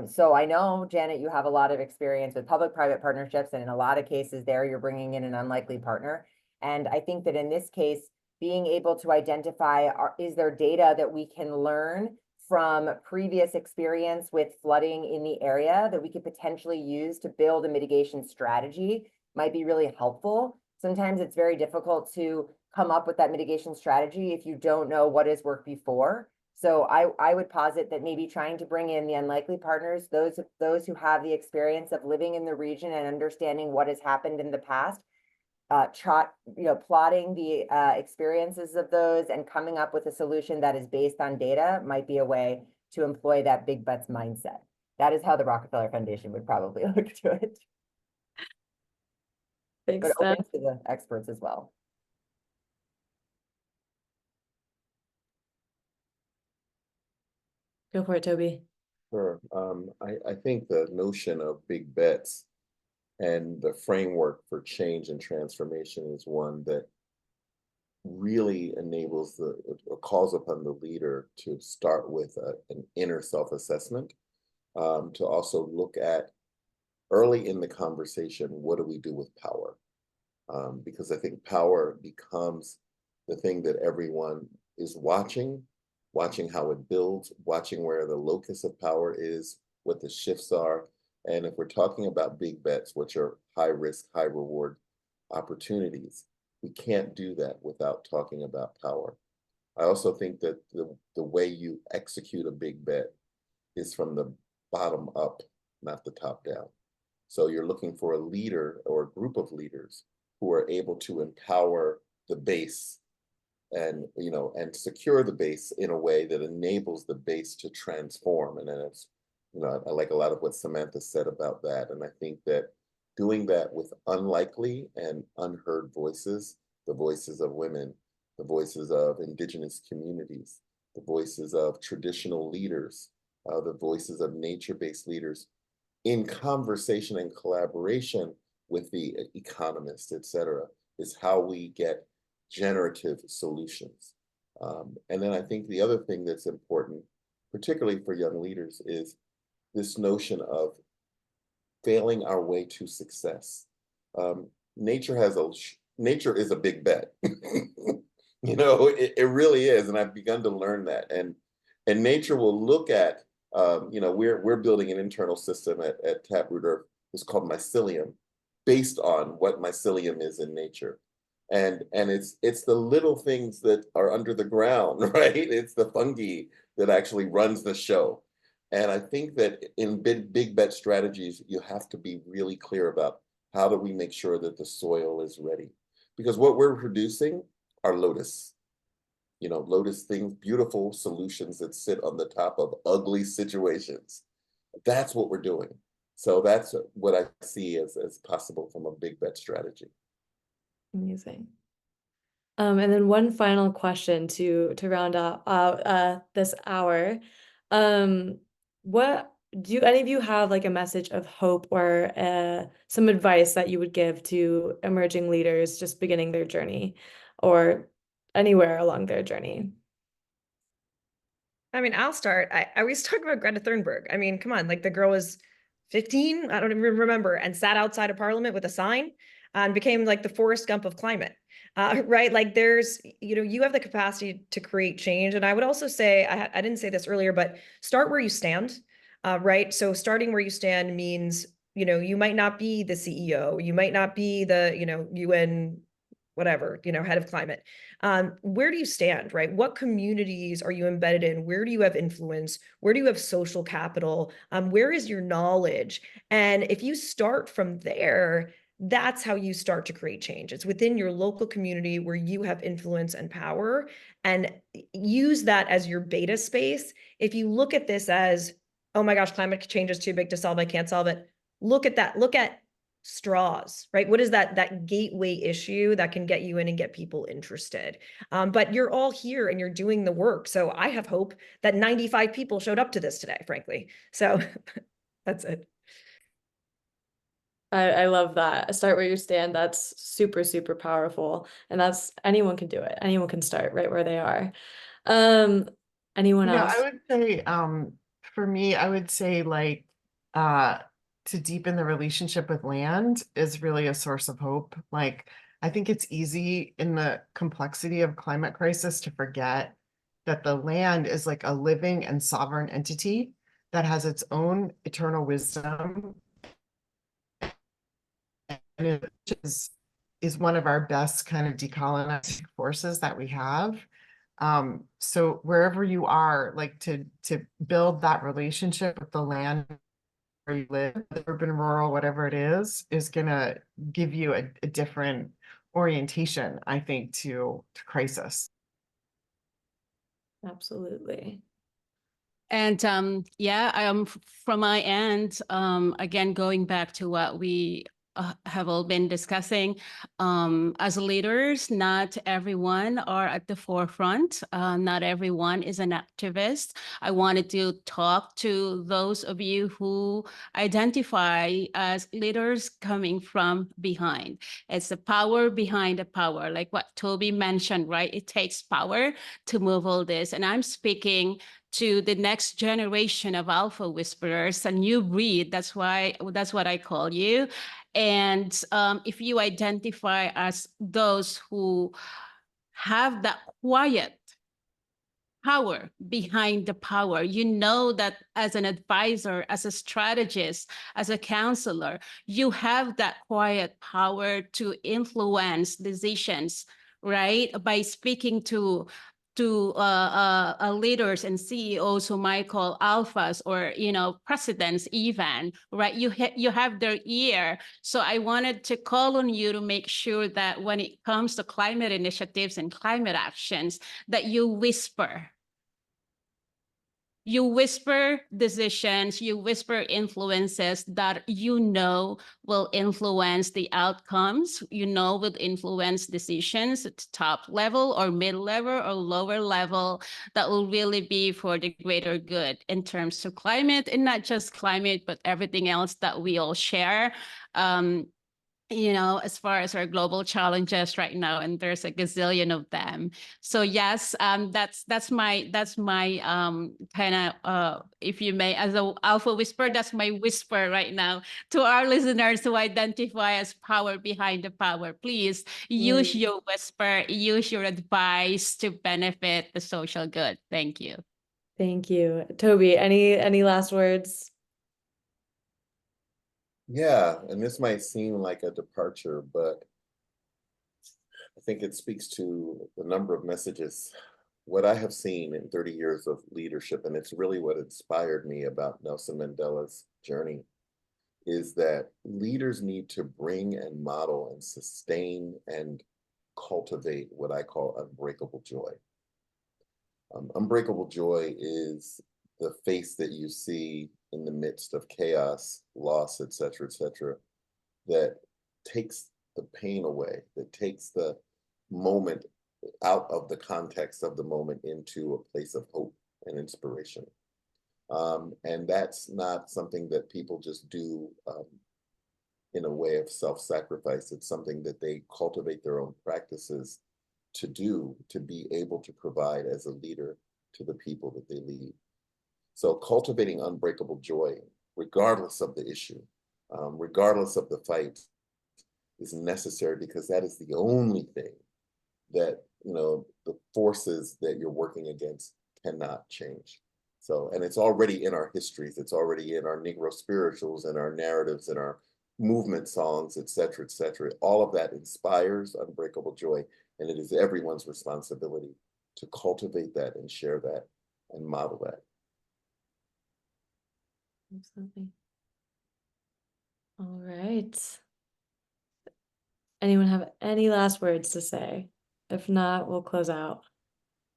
So I know, Janet, you have a lot of experience with public-private partnerships, and in a lot of cases there, you're bringing in an unlikely partner. And I think that in this case, being able to identify, is there data that we can learn from previous experience with flooding in the area that we could potentially use to build a mitigation strategy might be really helpful. Sometimes it's very difficult to come up with that mitigation strategy if you don't know what has worked before. So I would posit that maybe trying to bring in the unlikely partners, those who have the experience of living in the region and understanding what has happened in the past, plotting the experiences of those and coming up with a solution that is based on data might be a way to employ that big bets mindset. That is how the Rockefeller Foundation would probably look to it. Thanks, But Steph. open to the experts as well. Go for it, Toby. Sure. I think the notion of big bets and the framework for change and transformation is one that really enables or calls upon the leader to start with an inner self-assessment, to also look at early in the conversation, what do we do with power? Because I think power becomes the thing that everyone is watching how it builds, watching where the locus of power is, what the shifts are. And if we're talking about big bets, which are high risk, high reward opportunities, we can't do that without talking about power. I also think that the way you execute a big bet is from the bottom up, not the top down. So you're looking for a leader or a group of leaders who are able to empower the base and secure the base in a way that enables the base to transform. And then it's, I like a lot of what Samantha said about that. And I think that doing that with unlikely and unheard voices, the voices of women, the voices of indigenous communities, the voices of traditional leaders, the voices of nature-based leaders, in conversation and collaboration with the economists, et cetera, is how we get generative solutions. And then I think the other thing that's important, particularly for young leaders, is this notion of failing our way to success. Nature is a big bet. It really is, and I've begun to learn that. And nature will look at, we're building an internal system at Taproot Earth. It's called mycelium, based on what mycelium is in nature. And it's the little things that are under the ground, right? It's the fungi that actually runs the show. And I think that in big bet strategies, you have to be really clear about how do we make sure that the soil is ready? Because what we're producing are lotus. Lotus things, beautiful solutions that sit on the top of ugly situations. That's what we're doing. So that's what I see as possible from a big bet strategy. Amazing. And then one final question to round out this hour. What do any of you have like a message of hope or some advice that you would give to emerging leaders just beginning their journey or anywhere along their journey? I mean, I'll start. I always talk about Greta Thunberg. I mean, come on, like the girl was 15, I don't even remember, and sat outside of Parliament with a sign and became like the Forrest Gump of climate. Right? Like there's, you have the capacity to create change. And I would also say, I didn't say this earlier, but start where you stand. Right? So starting where you stand means, you might not be the CEO, you might not be the, UN whatever, head of climate. Where do you stand, right? What communities are you embedded in? Where do you have influence? Where do you have social capital? Where is your knowledge? And if you start from there, that's how you start to create change. It's within your local community where you have influence and power, and use that as your beta space. If you look at this as, oh my gosh, climate change is too big to solve, I can't solve it. Look at that. Look at straws, right? What is that gateway issue that can get you in and get people interested? But you're all here and you're doing the work. So I have hope that 95 people showed up to this today, frankly. So that's it. I love that. Start where you stand. That's super, super powerful. And that's anyone can do it. Anyone can start right where they are. Anyone else? I would say, for me, I would say like, to deepen the relationship with land is really a source of hope. Like, I think it's easy in the complexity of climate crisis to forget that the land is like a living and sovereign entity that has its own eternal wisdom, and it is one of our best kind of decolonizing forces that we have. So wherever you are, like to build that relationship with the land where you live, urban, rural, whatever it is gonna give you a different orientation, I think, to crisis. Absolutely. And from my end, again, going back to what we have all been discussing, as leaders, not everyone are at the forefront. Not everyone is an activist. I wanted to talk to those of you who identify as leaders coming from behind. It's the power behind the power, like what Toby mentioned, right? It takes power to move all this. And I'm speaking to the next generation of alpha whisperers, a new breed. That's what I call you. And if you identify as those who have that quiet power behind the power, you know that as an advisor, as a strategist, as a counselor, you have that quiet power to influence decisions, right? By speaking to leaders and CEOs who might call alphas or presidents even, right? You have their ear. So I wanted to call on you to make sure that when it comes to climate initiatives and climate actions, that you whisper decisions, you whisper influences that will influence the outcomes, will influence decisions at top level or mid-level or lower level that will really be for the greater good in terms of climate, and not just climate, but everything else that we all share. As far as our global challenges right now, and there's a gazillion of them. So yes, that's my kind of, if you may, as an alpha whisper, that's my whisper right now to our listeners who identify as power behind the power. Please use your whisper, use your advice to benefit the social good. Thank you. Thank you. Toby, any last words? Yeah, and this might seem like a departure, but I think it speaks to the number of messages. What I have seen in 30 years of leadership, and it's really what inspired me about Nelson Mandela's journey, is that leaders need to bring and model and sustain and cultivate what I call unbreakable joy. Unbreakable joy is the face that you see in the midst of chaos, loss, et cetera, that takes the pain away, that takes the moment out of the context of the moment into a place of hope and inspiration. And that's not something that people just do in a way of self-sacrifice. It's something that they cultivate their own practices to do, to be able to provide as a leader to the people that they lead. So cultivating unbreakable joy, regardless of the issue, regardless of the fight, is necessary, because that is the only thing that, you know, the forces that you're working against cannot change. So, and it's already in our histories, it's already in our Negro spirituals and our narratives and our movement songs, et cetera, et cetera. All of that inspires unbreakable joy, and it is everyone's responsibility to cultivate that and share that and model that. Absolutely. All right. Anyone have any last words to say? If not, we'll close out.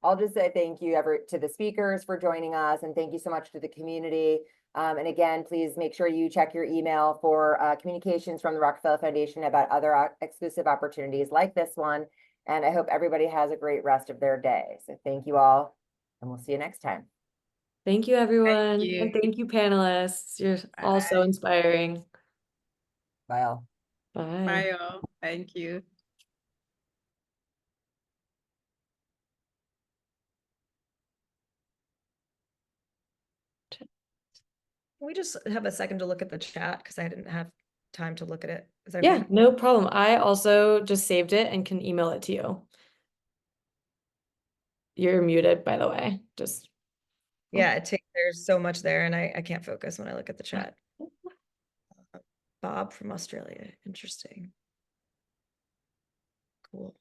I'll just say thank you to the speakers for joining us, and thank you so much to the community. And again, please make sure you check your email for communications from the Rockefeller Foundation about other exclusive opportunities like this one. And I hope everybody has a great rest of their day. So thank you all, and we'll see you next time. Thank you, everyone. you. And thank you, panelists. You're all so Bye. inspiring. Bye all. Bye. Bye, all. Thank you. Can we just have a second to look at the chat, because I didn't have time to look at it? Is that Yeah, okay? no problem. I also just saved it and can email it to you. You're muted, by the way. Just Yeah, there's so much there, and I can't focus when I look at the chat. Bob from Australia. Interesting. Cool.